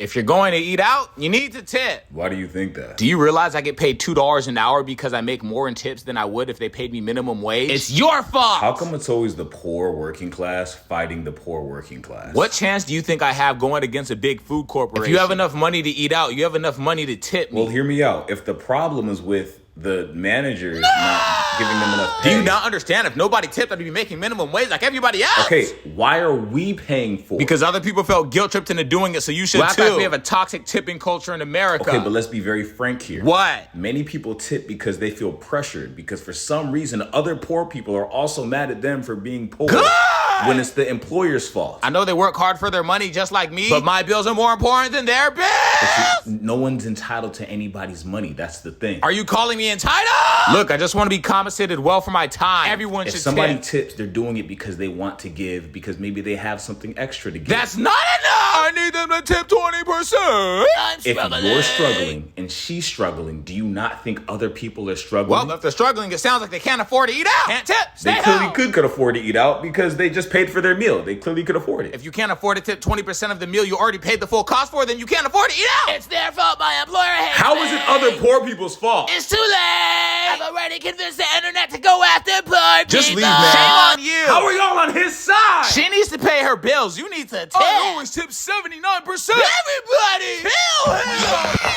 If you're going to eat out, you need to tip. Why do you think that? Do you realize I get paid $2 an hour because I make more in tips than I would if they paid me minimum wage? It's your fault. How come it's always the poor working class fighting the poor working class? What chance do you think I have going against a big food corporation? If you have enough money to eat out, you have enough money to tip me. Well, hear me out. If the problem is with the managers not giving them enough pay. Do you not understand? If nobody tipped, I'd be making minimum wage like everybody else. Okay, why are we paying for it? Because other people felt guilt-tripped into doing it, so you should too. Like we have a toxic tipping culture in America. Okay, but let's be very frank here. What? Many people tip because they feel pressured, because for some reason, other poor people are also mad at them for being poor. Good! When it's the employer's fault. I know they work hard for their money just like me, but my bills are more important than their bills. No one's entitled to anybody's money. That's the thing. Are you calling me entitled? Look, I just want to be compensated well for my time. Everyone should tip. If somebody tips, they're doing it because they want to give, because maybe they have something extra to give. That's not enough! I need them to tip 20%. If you're struggling and she's struggling, do you not think other people are struggling? Well, if they're struggling, it sounds like they can't afford to eat out. Can't tip. They clearly could afford to eat out because they just paid for their meal. They clearly could afford it. If you can't afford to tip 20% of the meal you already paid the full cost for, then you can't afford to eat out. It's their fault. My employer hates How is it other poor people's fault? It's too late. I've already convinced the internet to go after poor Just people. leave, man. Shame on you. How are y'all on his side? She needs to pay her bills. You need to tip. I always tip 79%. Everybody, kill him.